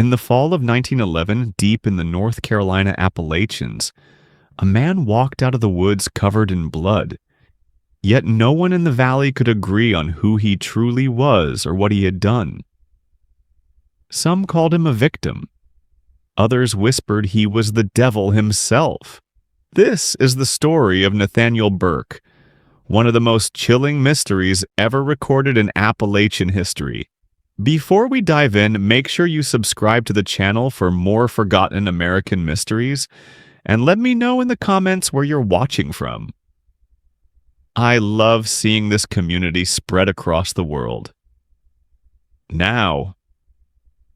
In the fall of 1911, deep in the North Carolina Appalachians, a man walked out of the woods covered in blood. Yet no one in the valley could agree on who he truly was or what he had done. Some called him a victim. Others whispered he was the devil himself. This is the story of Nathaniel Burke, one of the most chilling mysteries ever recorded in Appalachian history. Before we dive in, make sure you subscribe to the channel for more forgotten American mysteries, and let me know in the comments where you're watching from. I love seeing this community spread across the world. Now,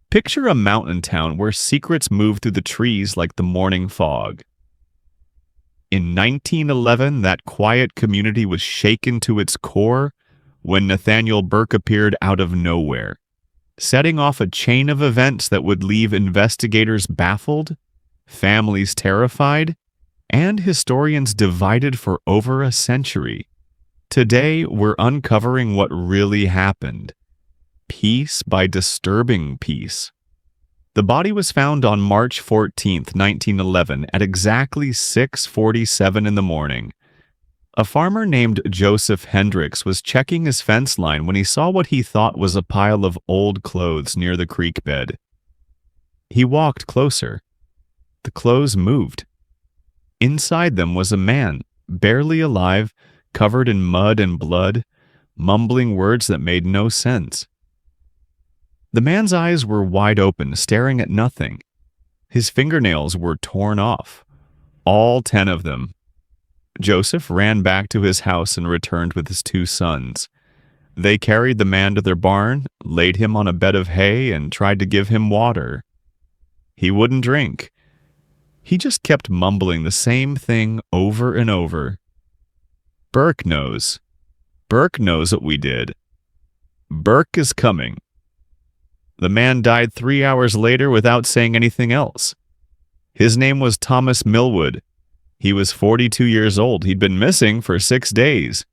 picture a mountain town where secrets move through the trees like the morning fog. In 1911, that quiet community was shaken to its core when Nathaniel Burke appeared out of nowhere, setting off a chain of events that would leave investigators baffled, families terrified, and historians divided for over a century. Today, we're uncovering what really happened, piece by disturbing piece. The body was found on March 14, 1911, at exactly 6:47 in the morning. A farmer named Joseph Hendricks was checking his fence line when he saw what he thought was a pile of old clothes near the creek bed. He walked closer. The clothes moved. Inside them was a man, barely alive, covered in mud and blood, mumbling words that made no sense. The man's eyes were wide open, staring at nothing. His fingernails were torn off, all 10 of them. Joseph ran back to his house and returned with his 2 sons. They carried the man to their barn, laid him on a bed of hay, and tried to give him water. He wouldn't drink. He just kept mumbling the same thing over and over. Burke knows. Burke knows what we did. Burke is coming. The man died 3 hours later without saying anything else. His name was Thomas Millwood. He was 42 years old. He'd been missing for 6 days.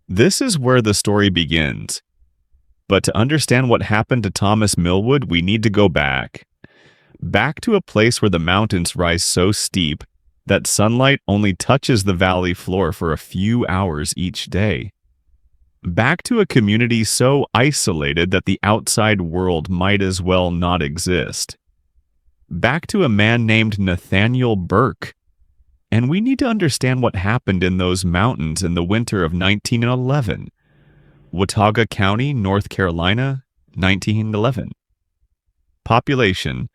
This is where the story begins. But to understand what happened to Thomas Millwood, we need to go back. Back to a place where the mountains rise so steep that sunlight only touches the valley floor for a few hours each day. Back to a community so isolated that the outside world might as well not exist. Back to a man named Nathaniel Burke. And we need to understand what happened in those mountains in the winter of 1911. Watauga County, North Carolina, 1911. Population: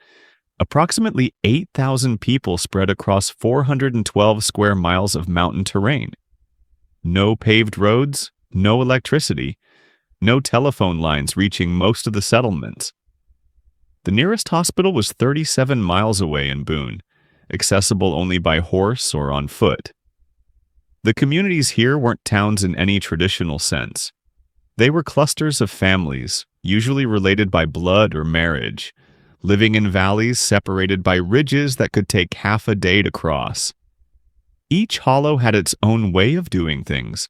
approximately 8,000 people spread across 412 square miles of mountain terrain. No paved roads, no electricity, no telephone lines reaching most of the settlements. The nearest hospital was 37 miles away in Boone, accessible only by horse or on foot. The communities here weren't towns in any traditional sense. They were clusters of families, usually related by blood or marriage, living in valleys separated by ridges that could take half a day to cross. Each hollow had its own way of doing things,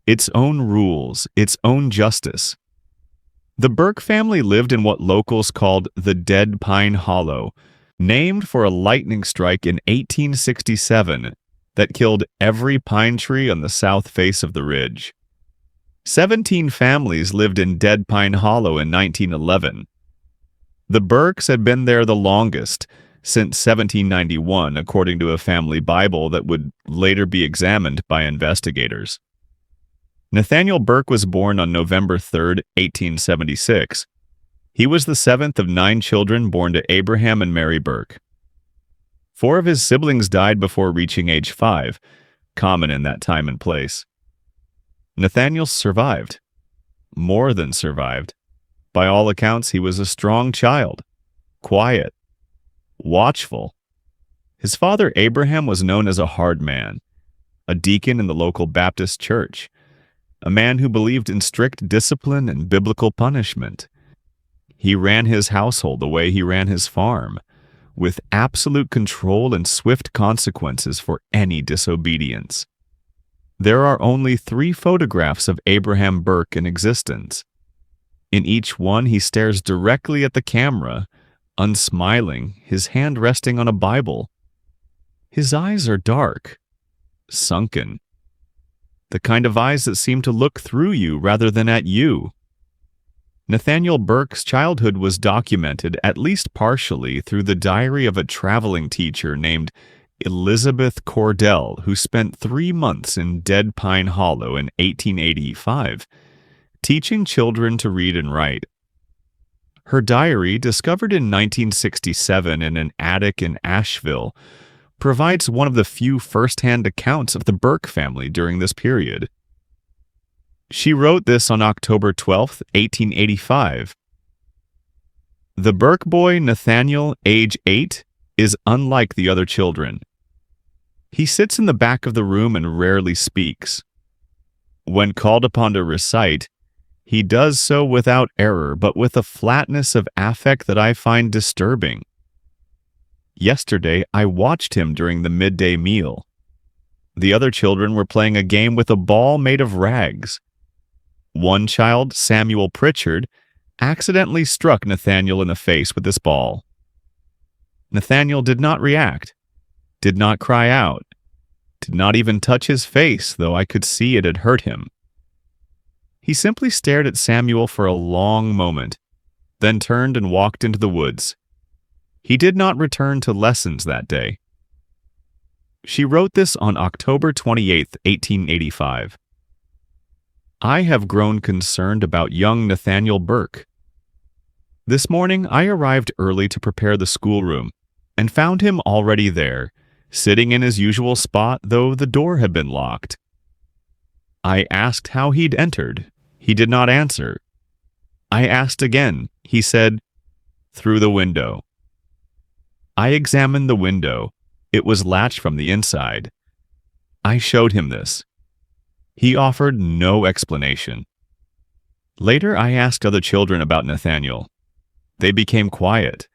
its own rules, its own justice. The Burke family lived in what locals called the Dead Pine Hollow, named for a lightning strike in 1867 that killed every pine tree on the south face of the ridge. 17 families lived in Dead Pine Hollow in 1911. The Burkes had been there the longest, since 1791, according to a family Bible that would later be examined by investigators. Nathaniel Burke was born on November 3, 1876. He was the 7th of 9 children born to Abraham and Mary Burke. 4 of his siblings died before reaching age 5, common in that time and place. Nathaniel survived. More than survived. By all accounts, he was a strong child, quiet, watchful. His father Abraham was known as a hard man, a deacon in the local Baptist church, a man who believed in strict discipline and biblical punishment. He ran his household the way he ran his farm, with absolute control and swift consequences for any disobedience. There are only 3 photographs of Abraham Burke in existence. In each one, he stares directly at the camera, unsmiling, his hand resting on a Bible. His eyes are dark, sunken, the kind of eyes that seem to look through you rather than at you. Nathaniel Burke's childhood was documented, at least partially, through the diary of a traveling teacher named Elizabeth Cordell, who spent 3 months in Dead Pine Hollow in 1885, teaching children to read and write. Her diary, discovered in 1967 in an attic in Asheville, provides one of the few first-hand accounts of the Burke family during this period. She wrote this on October 12, 1885. The Burke boy, Nathaniel, age 8, is unlike the other children. He sits in the back of the room and rarely speaks. When called upon to recite, he does so without error, but with a flatness of affect that I find disturbing. Yesterday, I watched him during the midday meal. The other children were playing a game with a ball made of rags. One child, Samuel Pritchard, accidentally struck Nathaniel in the face with this ball. Nathaniel did not react, did not cry out, did not even touch his face, though I could see it had hurt him. He simply stared at Samuel for a long moment, then turned and walked into the woods. He did not return to lessons that day. She wrote this on October 28, 1885. I have grown concerned about young Nathaniel Burke. This morning I arrived early to prepare the schoolroom, and found him already there, sitting in his usual spot, though the door had been locked. I asked how he'd entered. He did not answer. I asked again. He said, "Through the window." I examined the window. It was latched from the inside. I showed him this. He offered no explanation. Later, I asked other children about Nathaniel. They became quiet.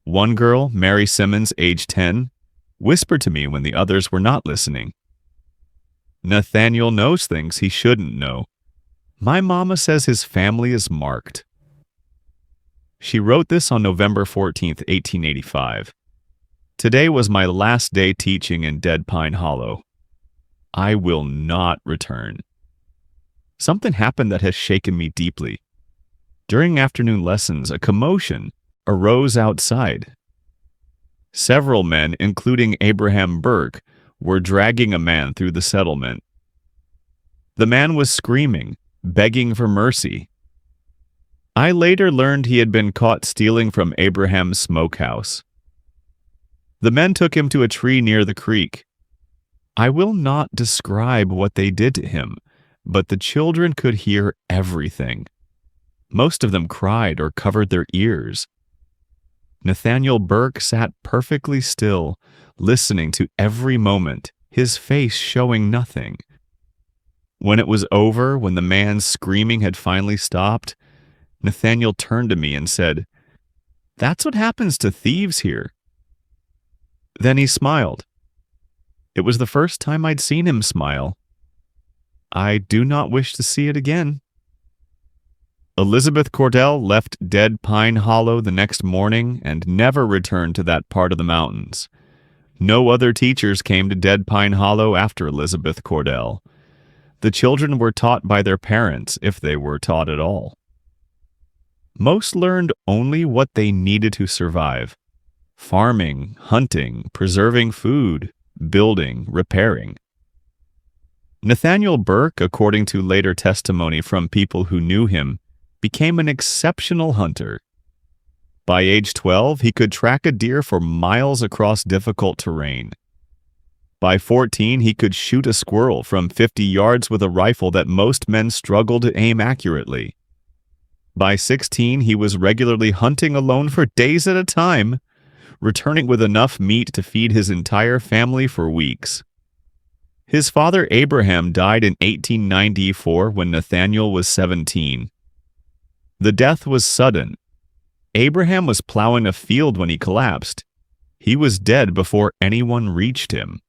One girl, Mary Simmons, age 10, whispered to me when the others were not listening. Nathaniel knows things he shouldn't know. My mama says his family is marked. She wrote this on November 14, 1885. Today was my last day teaching in Dead Pine Hollow. I will not return. Something happened that has shaken me deeply. During afternoon lessons, a commotion arose outside. Several men, including Abraham Burke, were dragging a man through the settlement. The man was screaming, begging for mercy. I later learned he had been caught stealing from Abraham's smokehouse. The men took him to a tree near the creek. I will not describe what they did to him, but the children could hear everything. Most of them cried or covered their ears. Nathaniel Burke sat perfectly still, listening to every moment, his face showing nothing. When it was over, when the man's screaming had finally stopped, Nathaniel turned to me and said, "That's what happens to thieves here." Then he smiled. It was the first time I'd seen him smile. I do not wish to see it again. Elizabeth Cordell left Dead Pine Hollow the next morning and never returned to that part of the mountains. No other teachers came to Dead Pine Hollow after Elizabeth Cordell. The children were taught by their parents, if they were taught at all. Most learned only what they needed to survive: farming, hunting, preserving food, building, repairing. Nathaniel Burke, according to later testimony from people who knew him, became an exceptional hunter. By age 12, he could track a deer for miles across difficult terrain. By 14, he could shoot a squirrel from 50 yards with a rifle that most men struggled to aim accurately. By 16, he was regularly hunting alone for days at a time, returning with enough meat to feed his entire family for weeks. His father Abraham died in 1894 when Nathaniel was 17. The death was sudden. Abraham was plowing a field when he collapsed. He was dead before anyone reached him.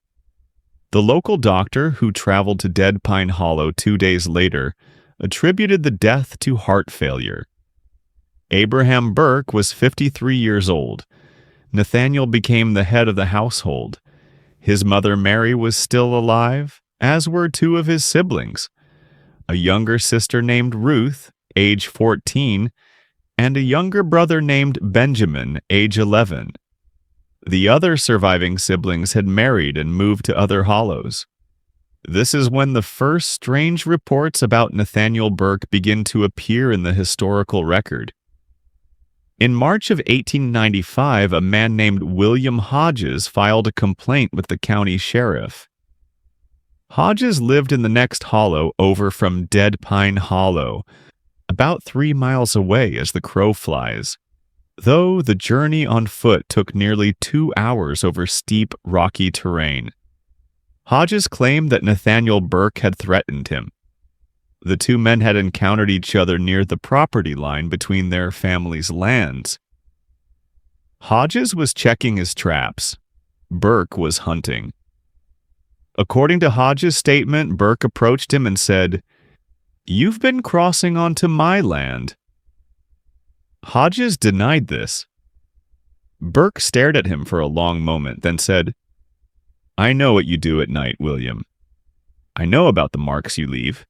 The local doctor, who traveled to Dead Pine Hollow 2 days later, attributed the death to heart failure. Abraham Burke was 53 years old. Nathaniel became the head of the household. His mother Mary was still alive, as were two of his siblings, a younger sister named Ruth, age 14, and a younger brother named Benjamin, age 11. The other surviving siblings had married and moved to other hollows. This is when the first strange reports about Nathaniel Burke begin to appear in the historical record. In March of 1895, a man named William Hodges filed a complaint with the county sheriff. Hodges lived in the next hollow over from Dead Pine Hollow, about 3 miles away as the crow flies, though the journey on foot took nearly 2 hours over steep, rocky terrain. Hodges claimed that Nathaniel Burke had threatened him. The two men had encountered each other near the property line between their families' lands. Hodges was checking his traps. Burke was hunting. According to Hodges' statement, Burke approached him and said, "You've been crossing onto my land." Hodges denied this. Burke stared at him for a long moment, then said, "I know what you do at night, William. I know about the marks you leave."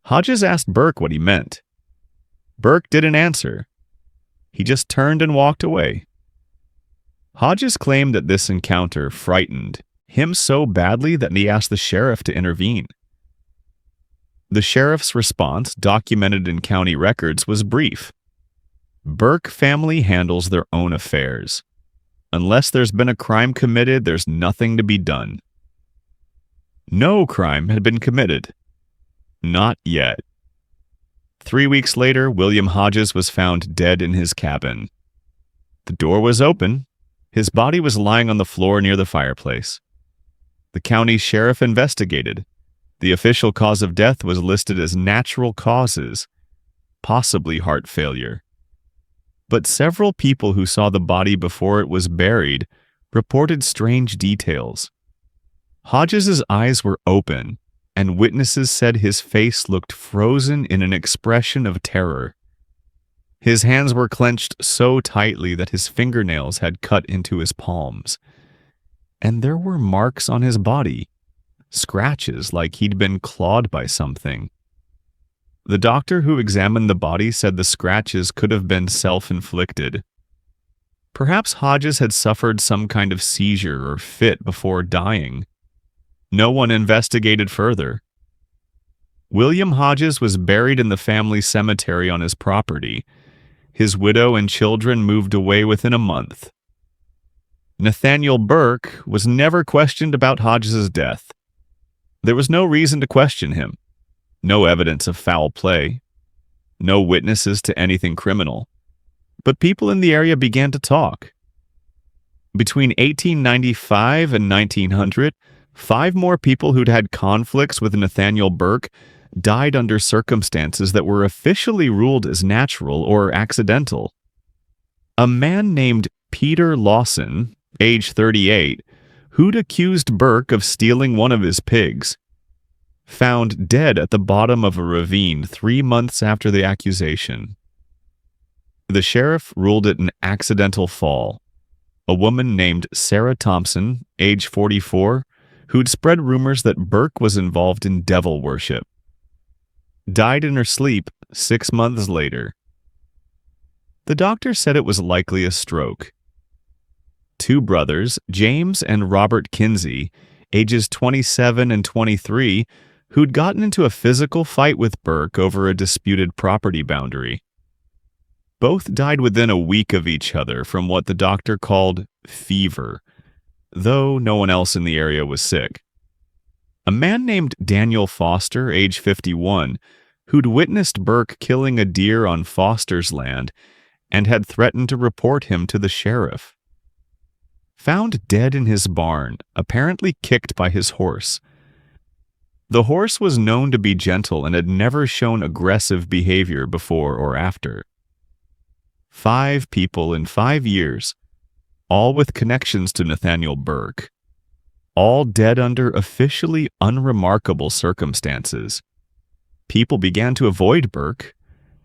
Hodges asked Burke what he meant. Burke didn't answer. He just turned and walked away. Hodges claimed that this encounter frightened him so badly that he asked the sheriff to intervene. The sheriff's response, documented in county records, was brief. Burke family handles their own affairs. Unless there's been a crime committed, there's nothing to be done. No crime had been committed. Not yet. 3 weeks later, William Hodges was found dead in his cabin. The door was open. His body was lying on the floor near the fireplace. The county sheriff investigated. The official cause of death was listed as natural causes, possibly heart failure. But several people who saw the body before it was buried reported strange details. Hodges's eyes were open, and witnesses said his face looked frozen in an expression of terror. His hands were clenched so tightly that his fingernails had cut into his palms. And there were marks on his body, scratches like he'd been clawed by something. The doctor who examined the body said the scratches could have been self-inflicted. Perhaps Hodges had suffered some kind of seizure or fit before dying. No one investigated further. William Hodges was buried in the family cemetery on his property. His widow and children moved away within a month. Nathaniel Burke was never questioned about Hodges's death. There was no reason to question him. No evidence of foul play. No witnesses to anything criminal. But people in the area began to talk. Between 1895 and 1900, 5 more people who'd had conflicts with Nathaniel Burke died under circumstances that were officially ruled as natural or accidental. A man named Peter Lawson, age 38, who'd accused Burke of stealing one of his pigs, found dead at the bottom of a ravine 3 months after the accusation. The sheriff ruled it an accidental fall. A woman named Sarah Thompson, age 44, who'd spread rumors that Burke was involved in devil worship, died in her sleep 6 months later. The doctor said it was likely a stroke. 2 brothers, James and Robert Kinsey, ages 27 and 23, who'd gotten into a physical fight with Burke over a disputed property boundary. Both died within a week of each other from what the doctor called fever, though no one else in the area was sick. A man named Daniel Foster, age 51, who'd witnessed Burke killing a deer on Foster's land and had threatened to report him to the sheriff, found dead in his barn, apparently kicked by his horse. The horse was known to be gentle and had never shown aggressive behavior before or after. 5 people in 5 years, all with connections to Nathaniel Burke, all dead under officially unremarkable circumstances. People began to avoid Burke.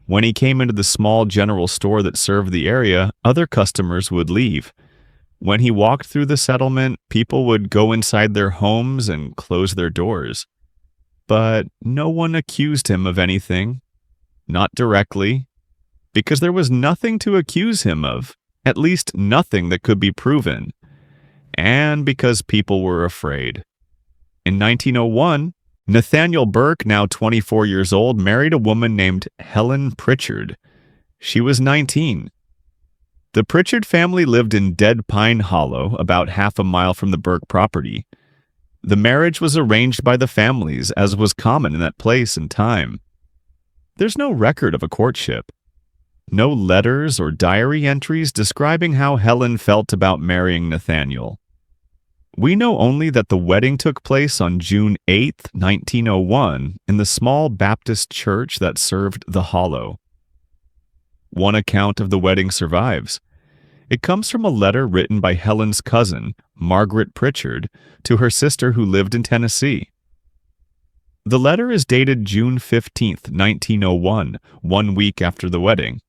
When he came into the small general store that served the area, other customers would leave. When he walked through the settlement, people would go inside their homes and close their doors. But no one accused him of anything, not directly, because there was nothing to accuse him of, at least nothing that could be proven, and because people were afraid. In 1901, Nathaniel Burke, now 24 years old, married a woman named Helen Pritchard. She was 19. The Pritchard family lived in Dead Pine Hollow, about half a mile from the Burke property. The marriage was arranged by the families, as was common in that place and time. There's no record of a courtship. No letters or diary entries describing how Helen felt about marrying Nathaniel. We know only that the wedding took place on June 8, 1901, in the small Baptist church that served the Hollow. One account of the wedding survives. It comes from a letter written by Helen's cousin, Margaret Pritchard, to her sister who lived in Tennessee. The letter is dated June 15, 1901, 1 week after the wedding.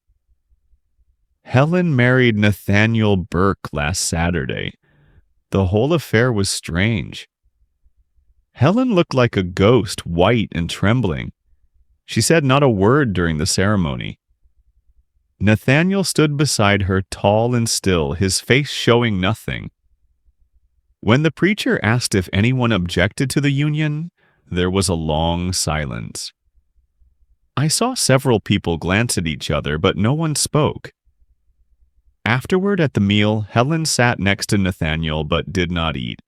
Helen married Nathaniel Burke last Saturday. The whole affair was strange. Helen looked like a ghost, white and trembling. She said not a word during the ceremony. Nathaniel stood beside her, tall and still, his face showing nothing. When the preacher asked if anyone objected to the union, there was a long silence. I saw several people glance at each other, but no one spoke. Afterward at the meal, Helen sat next to Nathaniel but did not eat.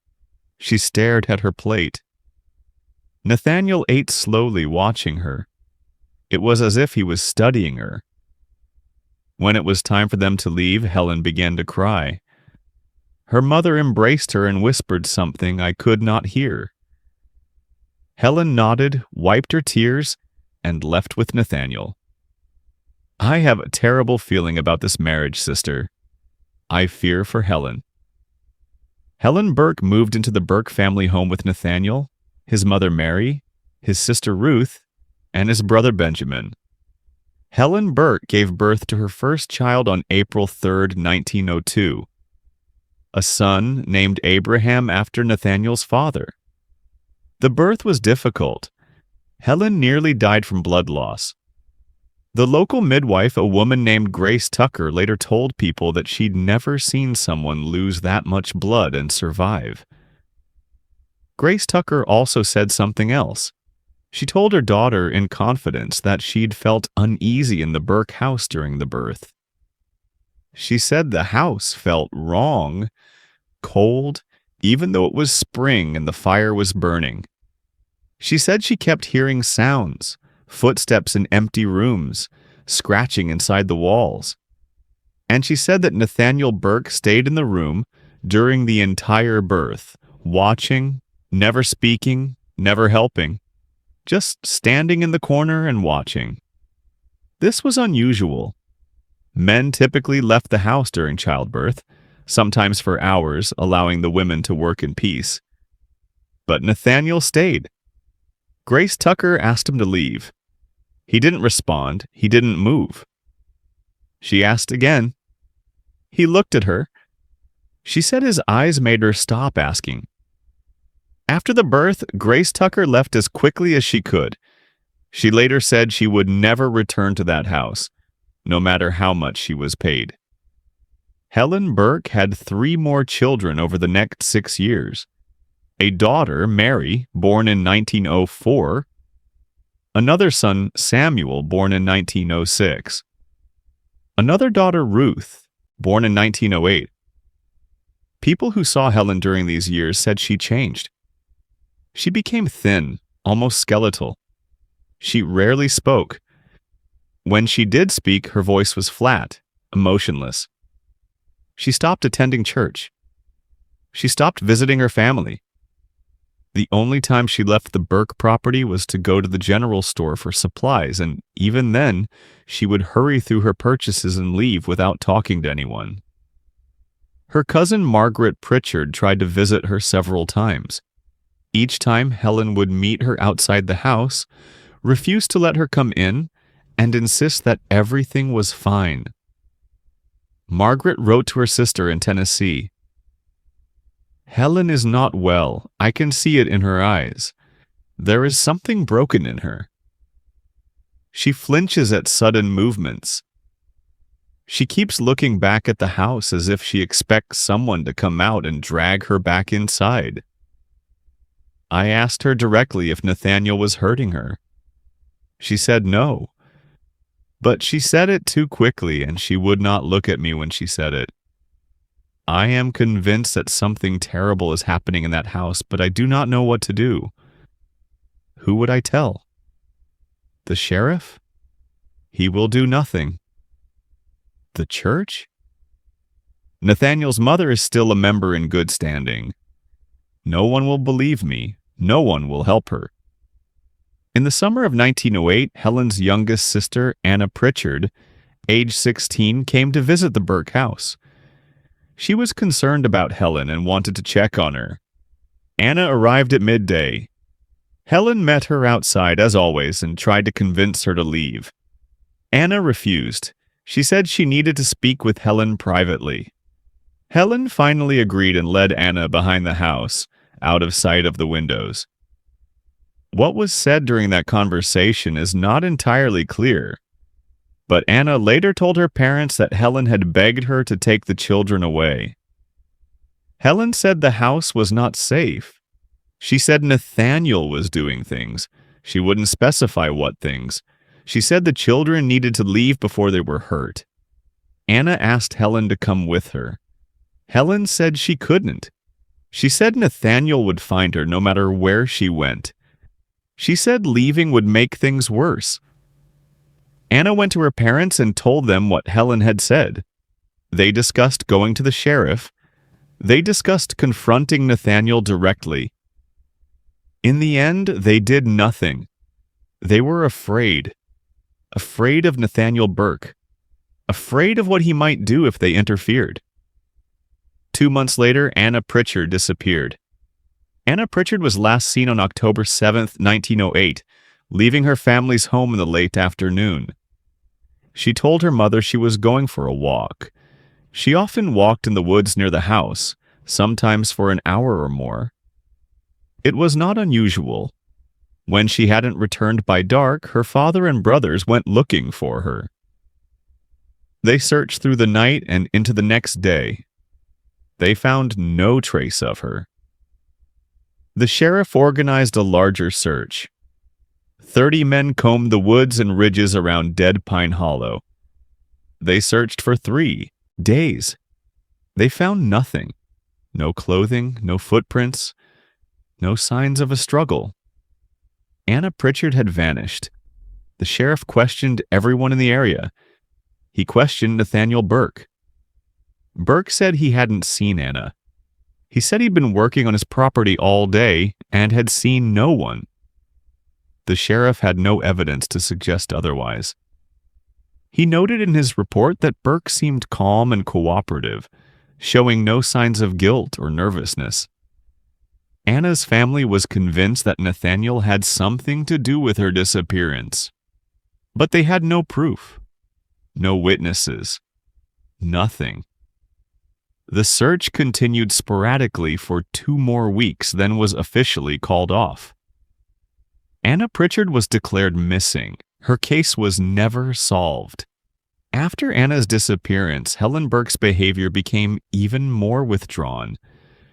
She stared at her plate. Nathaniel ate slowly, watching her. It was as if he was studying her. When it was time for them to leave, Helen began to cry. Her mother embraced her and whispered something I could not hear. Helen nodded, wiped her tears, and left with Nathaniel. I have a terrible feeling about this marriage, sister. I fear for Helen. Helen Burke moved into the Burke family home with Nathaniel, his mother Mary, his sister Ruth, and his brother Benjamin. Helen Burke gave birth to her first child on April 3, 1902, a son named Abraham after Nathaniel's father. The birth was difficult. Helen nearly died from blood loss. The local midwife, a woman named Grace Tucker, later told people that she'd never seen someone lose that much blood and survive. Grace Tucker also said something else. She told her daughter in confidence that she'd felt uneasy in the Burke house during the birth. She said the house felt wrong, cold, even though it was spring and the fire was burning. She said she kept hearing sounds, footsteps in empty rooms, scratching inside the walls. And she said that Nathaniel Burke stayed in the room during the entire birth, watching, never speaking, never helping, just standing in the corner and watching. This was unusual. Men typically left the house during childbirth, sometimes for hours, allowing the women to work in peace. But Nathaniel stayed. Grace Tucker asked him to leave. He didn't respond. He didn't move. She asked again. He looked at her. She said his eyes made her stop asking. After the birth, Grace Tucker left as quickly as she could. She later said she would never return to that house, no matter how much she was paid. Helen Burke had 3 more children over the next 6 years. A daughter, Mary, born in 1904. Another son, Samuel, born in 1906. Another daughter, Ruth, born in 1908. People who saw Helen during these years said she changed. She became thin, almost skeletal. She rarely spoke. When she did speak, her voice was flat, emotionless. She stopped attending church. She stopped visiting her family. The only time she left the Burke property was to go to the general store for supplies, and even then, she would hurry through her purchases and leave without talking to anyone. Her cousin Margaret Pritchard tried to visit her several times. Each time, Helen would meet her outside the house, refused to let her come in, and insist that everything was fine. Margaret wrote to her sister in Tennessee, "Helen is not well. I can see it in her eyes. There is something broken in her. She flinches at sudden movements. She keeps looking back at the house as if she expects someone to come out and drag her back inside." I asked her directly if Nathaniel was hurting her. She said no. But she said it too quickly, and she would not look at me when she said it. I am convinced that something terrible is happening in that house, but I do not know what to do. Who would I tell? The sheriff? He will do nothing. The church? Nathaniel's mother is still a member in good standing. No one will believe me. No one will help her. In the summer of 1908, Helen's youngest sister, Anna Pritchard, age 16, came to visit the Burke house. She was concerned about Helen and wanted to check on her. Anna arrived at midday. Helen met her outside, as always, and tried to convince her to leave. Anna refused. She said she needed to speak with Helen privately. Helen finally agreed and led Anna behind the house, out of sight of the windows. What was said during that conversation is not entirely clear, but Anna later told her parents that Helen had begged her to take the children away. Helen said the house was not safe. She said Nathaniel was doing things. She wouldn't specify what things. She said the children needed to leave before they were hurt. Anna asked Helen to come with her. Helen said she couldn't. She said Nathaniel would find her no matter where she went. She said leaving would make things worse. Anna went to her parents and told them what Helen had said. They discussed going to the sheriff. They discussed confronting Nathaniel directly. In the end, they did nothing. They were afraid. Afraid of Nathaniel Burke. Afraid of what he might do if they interfered. 2 months later, Anna Pritchard disappeared. Anna Pritchard was last seen on October 7, 1908, leaving her family's home in the late afternoon. She told her mother she was going for a walk. She often walked in the woods near the house, sometimes for an hour or more. It was not unusual. When she hadn't returned by dark, her father and brothers went looking for her. They searched through the night and into the next day. They found no trace of her. The sheriff organized a larger search. 30 men combed the woods and ridges around Dead Pine Hollow. They searched for 3 days. They found nothing. No clothing, no footprints, no signs of a struggle. Anna Pritchard had vanished. The sheriff questioned everyone in the area. He questioned Nathaniel Burke. Burke said he hadn't seen Anna. He said he'd been working on his property all day and had seen no one. The sheriff had no evidence to suggest otherwise. He noted in his report that Burke seemed calm and cooperative, showing no signs of guilt or nervousness. Anna's family was convinced that Nathaniel had something to do with her disappearance. But they had no proof, no witnesses, nothing. The search continued sporadically for 2 more weeks, then was officially called off. Anna Pritchard was declared missing. Her case was never solved. After Anna's disappearance, Helen Burke's behavior became even more withdrawn.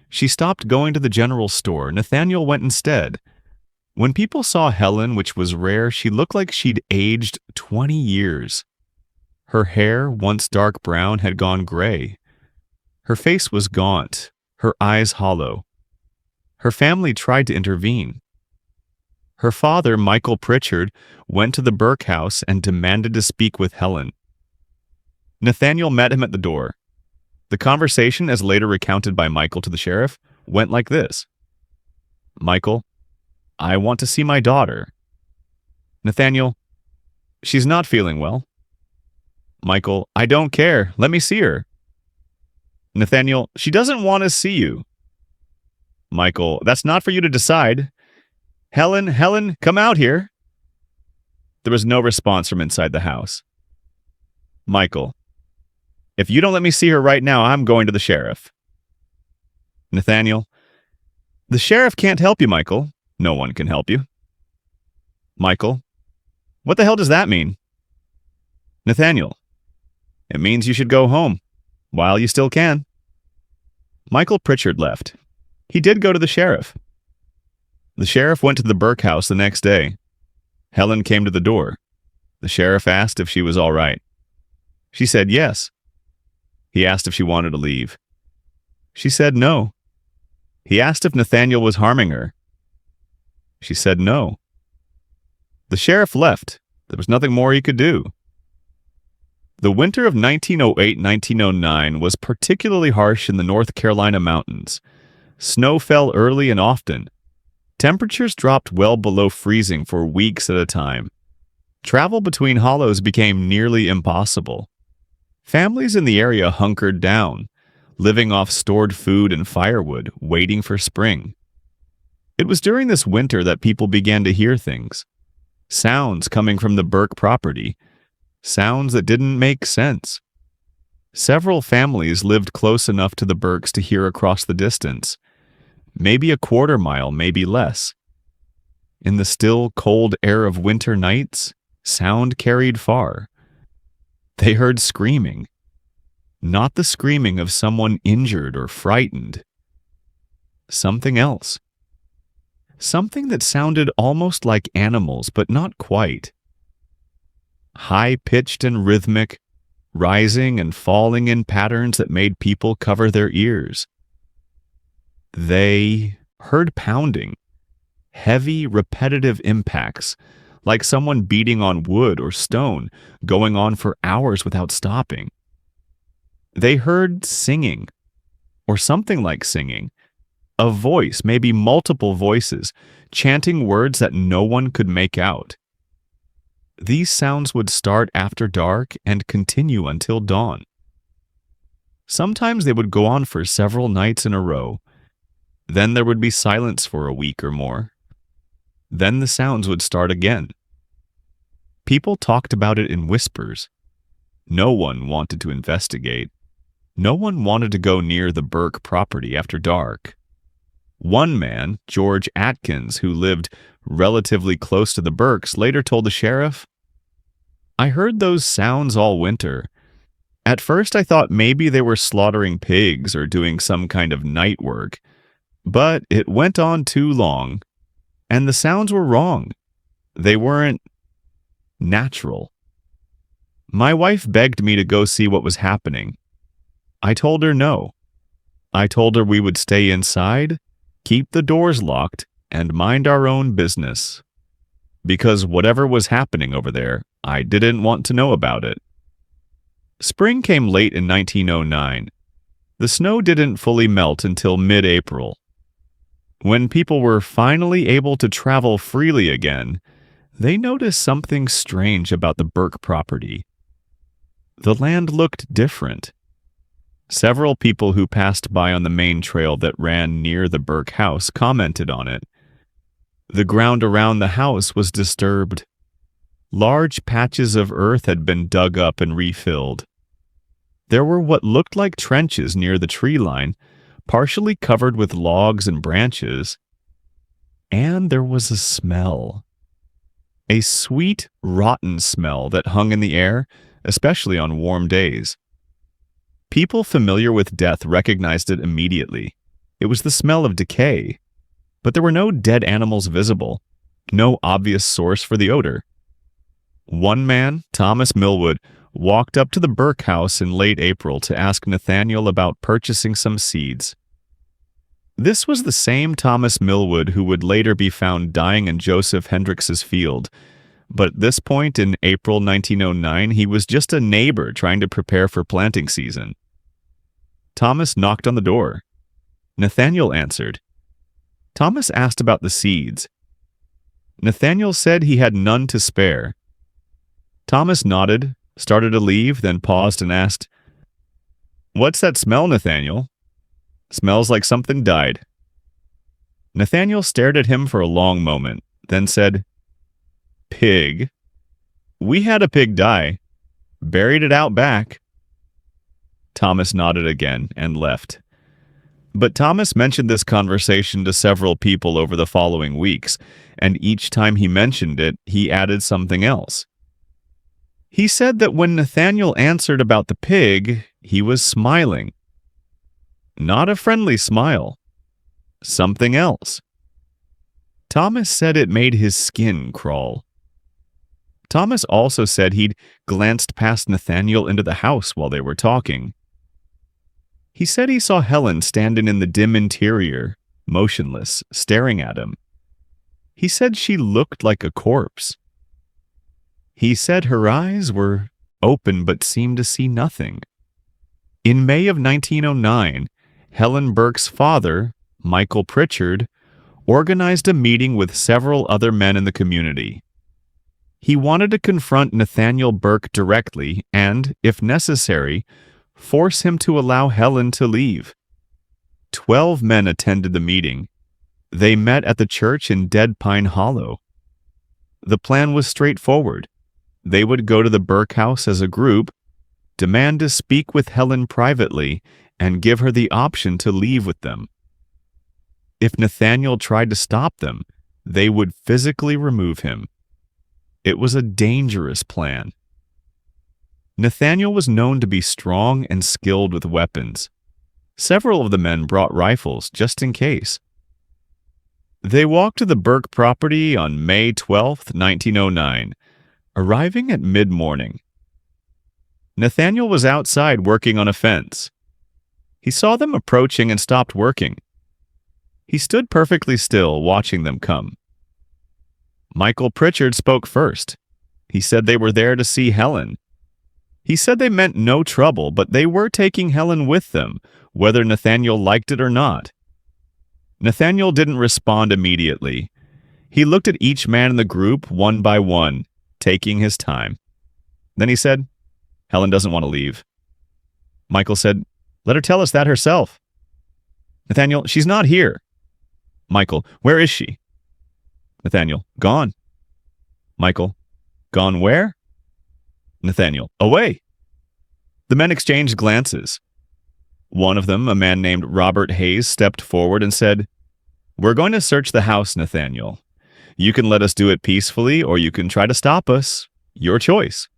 She stopped going to the general store. Nathaniel went instead. When people saw Helen, which was rare, she looked like she'd aged 20 years. Her hair, once dark brown, had gone gray. Her face was gaunt, her eyes hollow. Her family tried to intervene. Her father, Michael Pritchard, went to the Burke house and demanded to speak with Helen. Nathaniel met him at the door. The conversation, as later recounted by Michael to the sheriff, went like this. Michael, I want to see my daughter. Nathaniel, she's not feeling well. Michael, I don't care. Let me see her. Nathaniel, she doesn't want to see you. Michael, that's not for you to decide. Helen, come out here. There was no response from inside the house. Michael, if you don't let me see her right now, I'm going to the sheriff. Nathaniel, the sheriff can't help you, Michael. No one can help you. Michael, what the hell does that mean? Nathaniel, it means you should go home while you still can. Michael Pritchard left. He did go to the sheriff. The sheriff went to the Burke house the next day. Helen came to the door. The sheriff asked if she was all right. She said yes. He asked if she wanted to leave. She said no. He asked if Nathaniel was harming her. She said no. The sheriff left. There was nothing more he could do. The winter of 1908-1909 was particularly harsh in the North Carolina mountains. Snow fell early and often. Temperatures dropped well below freezing for weeks at a time. Travel between hollows became nearly impossible. Families in the area hunkered down, living off stored food and firewood, waiting for spring. It was during this winter that people began to hear things. Sounds coming from the Burke property. Sounds that didn't make sense. Several families lived close enough to the Burkes to hear across the distance. Maybe a quarter mile, maybe less. In the still, cold air of winter nights, sound carried far. They heard screaming. Not the screaming of someone injured or frightened. Something else. Something that sounded almost like animals, but not quite. High-pitched and rhythmic, rising and falling in patterns that made people cover their ears. They heard pounding, heavy, repetitive impacts, like someone beating on wood or stone, going on for hours without stopping. They heard singing, or something like singing, a voice, maybe multiple voices, chanting words that no one could make out. These sounds would start after dark and continue until dawn. Sometimes they would go on for several nights in a row. Then there would be silence for a week or more. Then the sounds would start again. People talked about it in whispers. No one wanted to investigate. No one wanted to go near the Burke property after dark. One man, George Atkins, who lived relatively close to the Burkes, later told the sheriff, "I heard those sounds all winter. At first I thought maybe they were slaughtering pigs or doing some kind of night work. But it went on too long, and the sounds were wrong. They weren't natural. My wife begged me to go see what was happening. I told her no. I told her we would stay inside, keep the doors locked, and mind our own business. Because whatever was happening over there, I didn't want to know about it." Spring came late in 1909. The snow didn't fully melt until mid-April. When people were finally able to travel freely again, they noticed something strange about the Burke property. The land looked different. Several people who passed by on the main trail that ran near the Burke house commented on it. The ground around the house was disturbed. Large patches of earth had been dug up and refilled. There were what looked like trenches near the tree line, partially covered with logs and branches. And there was a smell. A sweet, rotten smell that hung in the air, especially on warm days. People familiar with death recognized it immediately. It was the smell of decay. But there were no dead animals visible, no obvious source for the odor. One man, Thomas Millwood, walked up to the Burke house in late April to ask Nathaniel about purchasing some seeds. This was the same Thomas Millwood who would later be found dying in Joseph Hendricks's field, but at this point in April 1909, he was just a neighbor trying to prepare for planting season. Thomas knocked on the door. Nathaniel answered. Thomas asked about the seeds. Nathaniel said he had none to spare. Thomas nodded, started to leave, then paused and asked, "What's that smell, Nathaniel?" "Smells like something died." Nathaniel stared at him for a long moment, then said, "Pig." We had a pig die. Buried it out back. Thomas nodded again and left. But Thomas mentioned this conversation to several people over the following weeks, and each time he mentioned it, he added something else. He said that when Nathaniel answered about the pig, he was smiling. Not a friendly smile. Something else. Thomas said it made his skin crawl. Thomas also said he'd glanced past Nathaniel into the house while they were talking. He said he saw Helen standing in the dim interior, motionless, staring at him. He said she looked like a corpse. He said her eyes were open but seemed to see nothing. In May of 1909, Helen Burke's father, Michael Pritchard, organized a meeting with several other men in the community. He wanted to confront Nathaniel Burke directly and, if necessary, force him to allow Helen to leave. 12 men attended the meeting. They met at the church in Dead Pine Hollow. The plan was straightforward. They would go to the Burke house as a group, demand to speak with Helen privately, and give her the option to leave with them. If Nathaniel tried to stop them, they would physically remove him. It was a dangerous plan. Nathaniel was known to be strong and skilled with weapons. Several of the men brought rifles just in case. They walked to the Burke property on May 12, 1909, arriving at mid-morning. Nathaniel was outside working on a fence. He saw them approaching and stopped working. He stood perfectly still, watching them come. Michael Pritchard spoke first. He said they were there to see Helen. He said they meant no trouble, but they were taking Helen with them, whether Nathaniel liked it or not. Nathaniel didn't respond immediately. He looked at each man in the group one by one, taking his time. Then he said, "Helen doesn't want to leave." Michael said, "Let her tell us that herself." Nathaniel, "She's not here." Michael, "Where is she?" Nathaniel, "Gone." Michael, "Gone where?" Nathaniel, "Away." The men exchanged glances. One of them, a man named Robert Hayes, stepped forward and said, "We're going to search the house, Nathaniel. You can let us do it peacefully, or you can try to stop us. Your choice."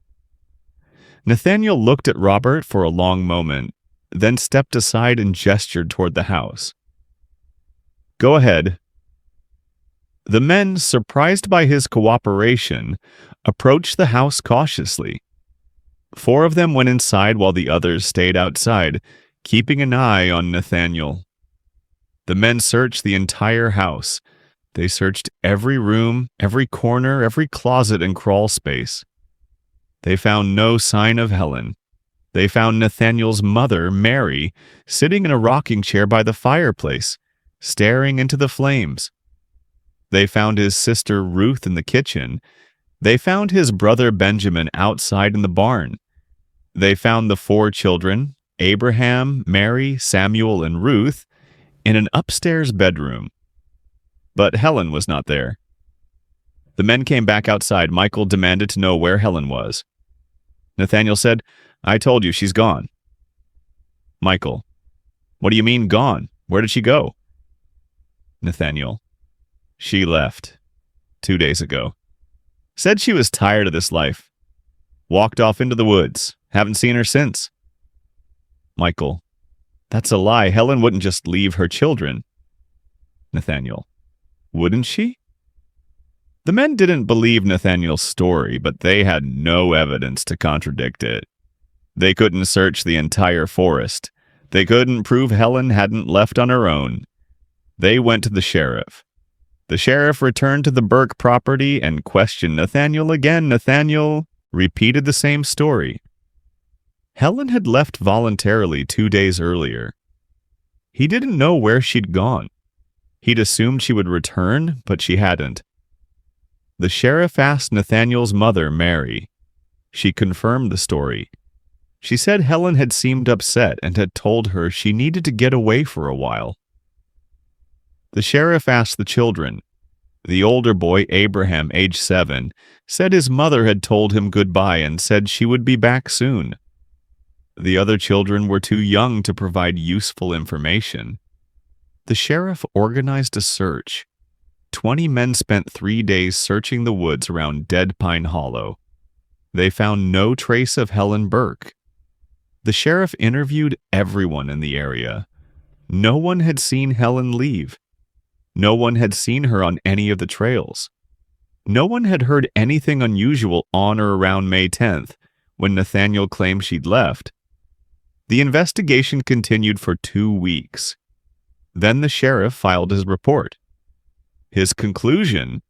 Nathaniel looked at Robert for a long moment, then stepped aside and gestured toward the house. "Go ahead." The men, surprised by his cooperation, approached the house cautiously. 4 of them went inside while the others stayed outside, keeping an eye on Nathaniel. The men searched the entire house. They searched every room, every corner, every closet and crawl space. They found no sign of Helen. They found Nathaniel's mother, Mary, sitting in a rocking chair by the fireplace, staring into the flames. They found his sister Ruth in the kitchen. They found his brother Benjamin outside in the barn. They found the 4 children, Abraham, Mary, Samuel, and Ruth, in an upstairs bedroom. But Helen was not there. The men came back outside. Michael demanded to know where Helen was. Nathaniel said, "I told you, she's gone." Michael, "What do you mean gone? Where did she go?" Nathaniel, "She left 2 days ago. Said she was tired of this life. Walked off into the woods. Haven't seen her since." Michael, "That's a lie. Helen wouldn't just leave her children." Nathaniel, "Wouldn't she?" The men didn't believe Nathaniel's story, but they had no evidence to contradict it. They couldn't search the entire forest. They couldn't prove Helen hadn't left on her own. They went to the sheriff. The sheriff returned to the Burke property and questioned Nathaniel again. Nathaniel repeated the same story. Helen had left voluntarily 2 days earlier. He didn't know where she'd gone. He'd assumed she would return, but she hadn't. The sheriff asked Nathaniel's mother, Mary. She confirmed the story. She said Helen had seemed upset and had told her she needed to get away for a while. The sheriff asked the children, The older boy, Abraham, age 7, said his mother had told him goodbye and said she would be back soon. The other children were too young to provide useful information. The sheriff organized a search. 20 men spent 3 days searching the woods around Dead Pine Hollow. They found no trace of Helen Burke. The sheriff interviewed everyone in the area. No one had seen Helen leave. No one had seen her on any of the trails. No one had heard anything unusual on or around May 10th, when Nathaniel claimed she'd left. The investigation continued for 2 weeks. Then the sheriff filed his report. His conclusion: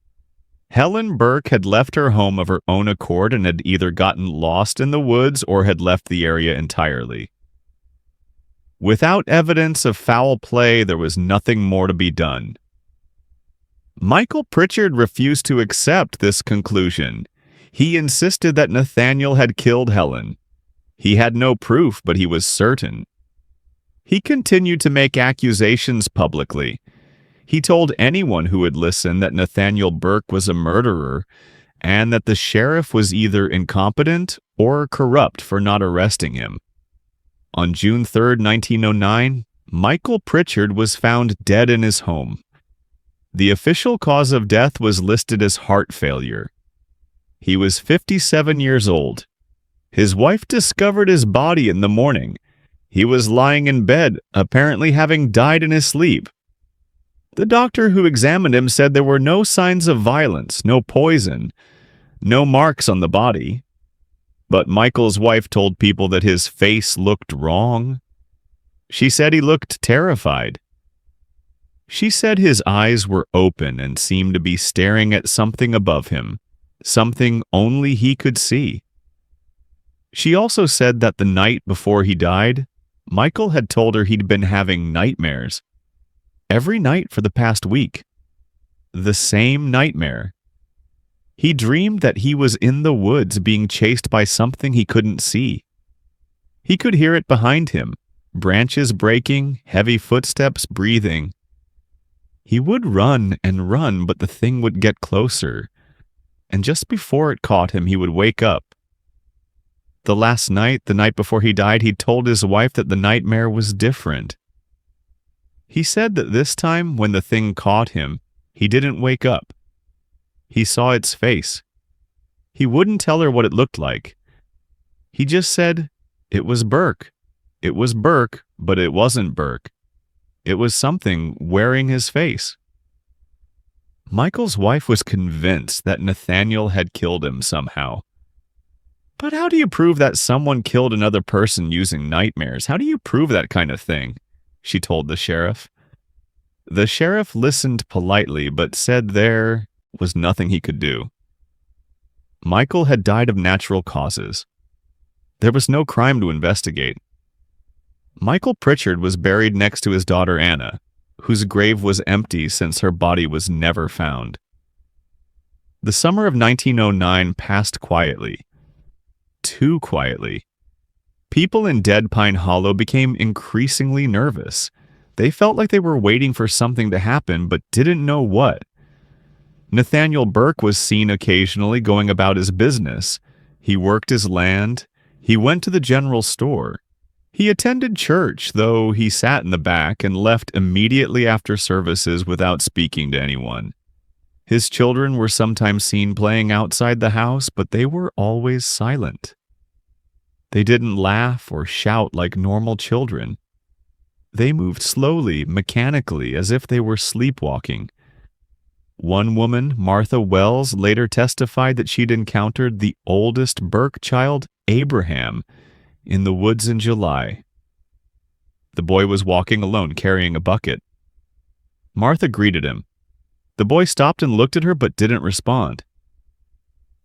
Helen Burke had left her home of her own accord and had either gotten lost in the woods or had left the area entirely. Without evidence of foul play, there was nothing more to be done. Michael Pritchard refused to accept this conclusion. He insisted that Nathaniel had killed Helen. He had no proof, but he was certain. He continued to make accusations publicly. He told anyone who would listen that Nathaniel Burke was a murderer and that the sheriff was either incompetent or corrupt for not arresting him. On June 3, 1909, Michael Pritchard was found dead in his home. The official cause of death was listed as heart failure. He was 57 years old. His wife discovered his body in the morning. He was lying in bed, apparently having died in his sleep. The doctor who examined him said there were no signs of violence, no poison, no marks on the body. But Michael's wife told people that his face looked wrong. She said he looked terrified. She said his eyes were open and seemed to be staring at something above him, something only he could see. She also said that the night before he died, Michael had told her he'd been having nightmares. Every night for the past week. The same nightmare. He dreamed that he was in the woods being chased by something he couldn't see. He could hear it behind him, branches breaking, heavy footsteps breathing. He would run and run, but the thing would get closer, and just before it caught him, he would wake up. The last night, the night before he died, he told his wife that the nightmare was different. He said that this time, when the thing caught him, he didn't wake up. He saw its face. He wouldn't tell her what it looked like. He just said, it was Burke. It was Burke, but it wasn't Burke. It was something wearing his face. Michael's wife was convinced that Nathaniel had killed him somehow. But how do you prove that someone killed another person using nightmares? How do you prove that kind of thing? She told the sheriff. The sheriff listened politely, but said there was nothing he could do. Michael had died of natural causes. There was no crime to investigate. Michael Pritchard was buried next to his daughter Anna, whose grave was empty since her body was never found. The summer of 1909 passed quietly. Too quietly. People in Dead Pine Hollow became increasingly nervous. They felt like they were waiting for something to happen, but didn't know what. Nathaniel Burke was seen occasionally going about his business. He worked his land. He went to the general store. He attended church, though he sat in the back and left immediately after services without speaking to anyone. His children were sometimes seen playing outside the house, but they were always silent. They didn't laugh or shout like normal children. They moved slowly, mechanically, as if they were sleepwalking. One woman, Martha Wells, later testified that she'd encountered the oldest Burke child, Abraham, in the woods in July. The boy was walking alone, carrying a bucket. Martha greeted him. The boy stopped and looked at her but didn't respond.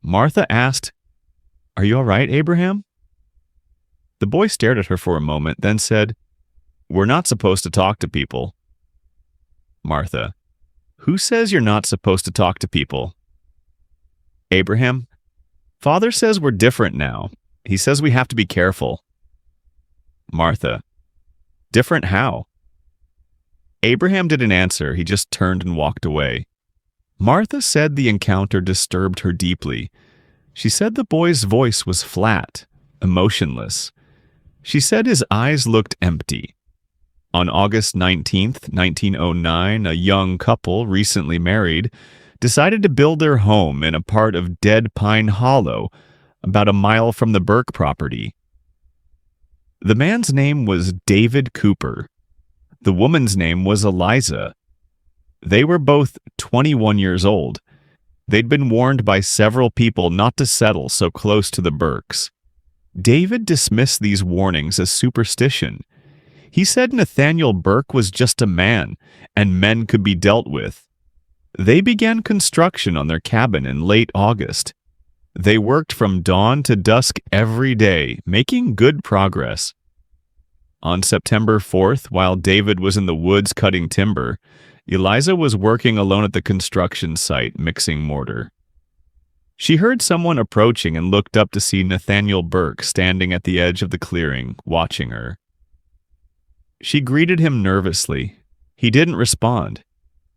Martha asked, "Are you all right, Abraham?" The boy stared at her for a moment, then said, "We're not supposed to talk to people." Martha, "Who says you're not supposed to talk to people?" Abraham, "Father says we're different now. He says we have to be careful." Martha, "Different how?" Abraham didn't answer. He just turned and walked away. Martha said the encounter disturbed her deeply. She said the boy's voice was flat, emotionless. She said his eyes looked empty. On August 19th, 1909, a young couple, recently married, decided to build their home in a part of Dead Pine Hollow, about a mile from the Burke property. The man's name was David Cooper. The woman's name was Eliza. They were both 21 years old. They'd been warned by several people not to settle so close to the Burkes. David dismissed these warnings as superstition. He said Nathaniel Burke was just a man, and men could be dealt with. They began construction on their cabin in late August. They worked from dawn to dusk every day, making good progress. On September 4th, while David was in the woods cutting timber, Eliza was working alone at the construction site, mixing mortar. She heard someone approaching and looked up to see Nathaniel Burke standing at the edge of the clearing, watching her. She greeted him nervously. He didn't respond.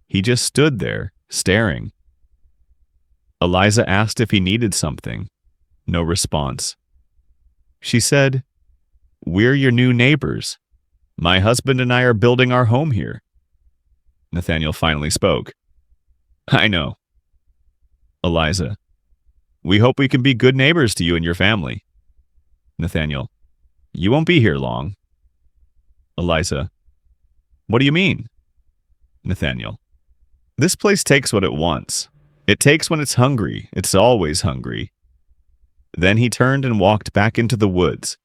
He just stood there, staring. Eliza asked if he needed something. No response. She said, "We're your new neighbors. My husband and I are building our home here." Nathaniel finally spoke. "I know." Eliza, "We hope we can be good neighbors to you and your family." Nathaniel, "You won't be here long." Eliza, "What do you mean?" Nathaniel, "This place takes what it wants. It takes when it's hungry. It's always hungry." Then he turned and walked back into the woods.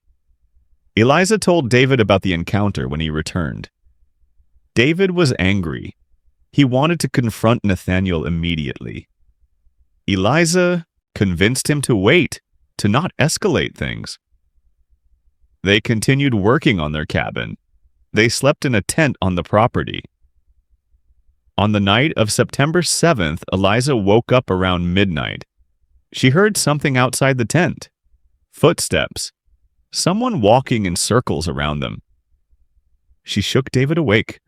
Eliza told David about the encounter when he returned. David was angry. He wanted to confront Nathaniel immediately. Eliza convinced him to wait, to not escalate things. They continued working on their cabin. They slept in a tent on the property. On the night of September 7th, Eliza woke up around midnight. She heard something outside the tent. Footsteps. Someone walking in circles around them. She shook David awake.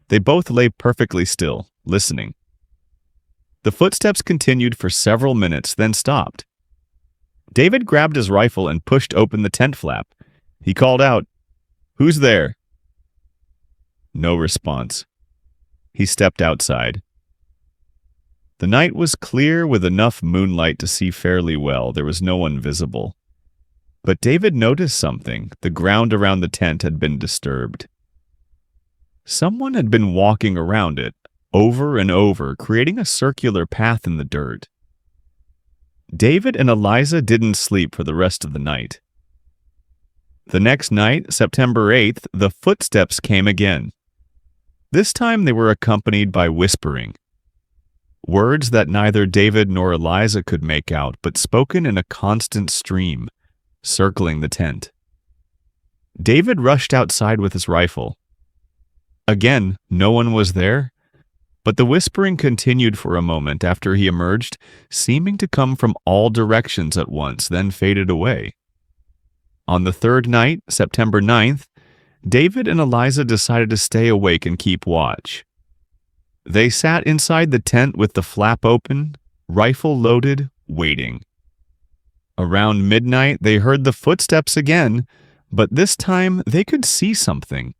They both lay perfectly still, listening. The footsteps continued for several minutes, then stopped. David grabbed his rifle and pushed open the tent flap. He called out, "Who's there?" No response. He stepped outside. The night was clear with enough moonlight to see fairly well. There was no one visible. But David noticed something. The ground around the tent had been disturbed. Someone had been walking around it, over and over, creating a circular path in the dirt. David and Eliza didn't sleep for the rest of the night. The next night, September 8th, the footsteps came again. This time they were accompanied by whispering. Words that neither David nor Eliza could make out, but spoken in a constant stream, circling the tent. David rushed outside with his rifle. Again, no one was there, but the whispering continued for a moment after he emerged, seeming to come from all directions at once, then faded away. On the third night, September 9th, David and Eliza decided to stay awake and keep watch. They sat inside the tent with the flap open, rifle loaded, waiting. Around midnight, they heard the footsteps again, but this time they could see something.